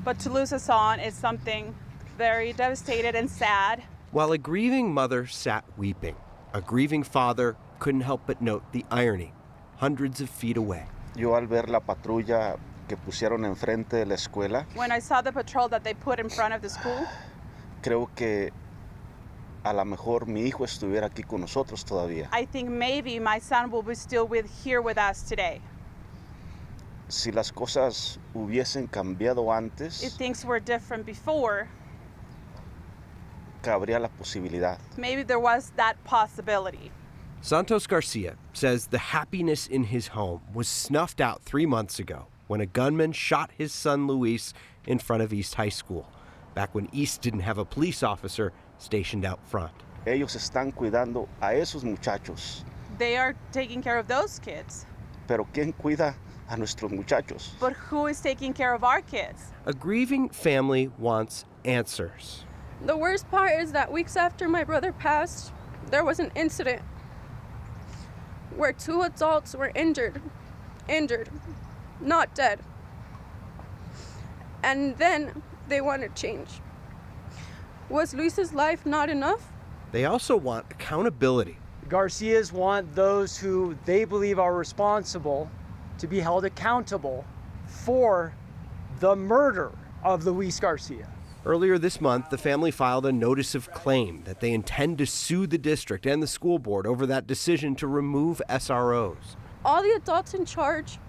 But to lose a son is something very devastated and sad. While a grieving mother sat weeping, a grieving father couldn't help but note the irony, hundreds of feet away. Yo al ver la patrulla que pusieron enfrente de la escuela, When I saw the patrol that they put in front of the school, creo que a lo mejor mi hijo estuviera aquí con nosotros todavía. I think maybe my son will be still here with us today. Si las cosas hubiesen cambiado If antes, things were different before, cabría la posibilidad. maybe there was that possibility. Santos Garcia says the happiness in his home was snuffed out 3 months ago when a gunman shot his son Luis in front of East High School, back when East didn't have a police officer stationed out front. Ellos están cuidando a esos muchachos, They are taking care of those kids. pero ¿quién cuida a nuestros muchachos? But who is taking care of our kids? A grieving family wants answers. The worst part is that weeks after my brother passed, there was an incident where 2 adults were injured, not dead. And then they wanted change. Was Luis's life not enough? They also want accountability. Garcias want those who they believe are responsible to be held accountable for the murder of Luis Garcia. Earlier this month, the family filed a notice of claim that they intend to sue the district and the school board over that decision to remove SROs. All the adults in charge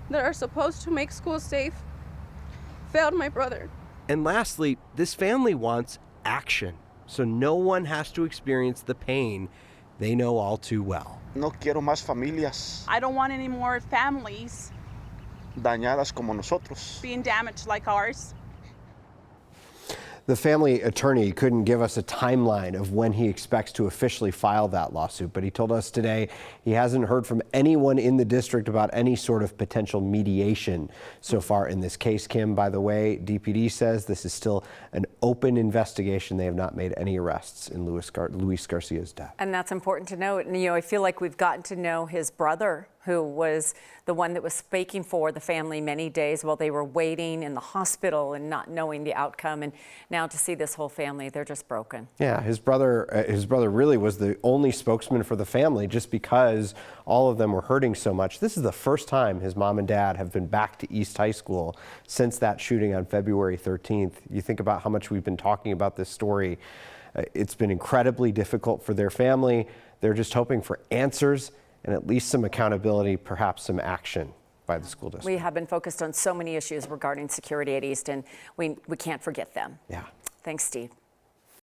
that are supposed to make schools safe failed my brother. And lastly, this family wants action, so no one has to experience the pain they know all too well. No quiero más familias I don't want any more families dañadas como nosotros. being damaged like ours. The family attorney couldn't give us a timeline of when he expects to officially file that lawsuit, but he told us today he hasn't heard from anyone in the district about any sort of potential mediation so far in this case. Kim, by the way, DPD says this is still an open investigation. They have not made any arrests in Luis Garcia's death. And that's important to note. And, I feel like we've gotten to know his brother, who was the one that was speaking for the family many days while they were waiting in the hospital and not knowing the outcome. And now to see this whole family, they're just broken. Yeah, his brother really was the only spokesman for the family just because all of them were hurting so much. This is the first time his mom and dad have been back to East High School since that shooting on February 13th. You think about how much we've been talking about this story. It's been incredibly difficult for their family. They're just hoping for answers and at least some accountability, perhaps some action by the school district. We have been focused on so many issues regarding security at East, and we can't forget them. Yeah. Thanks, Steve.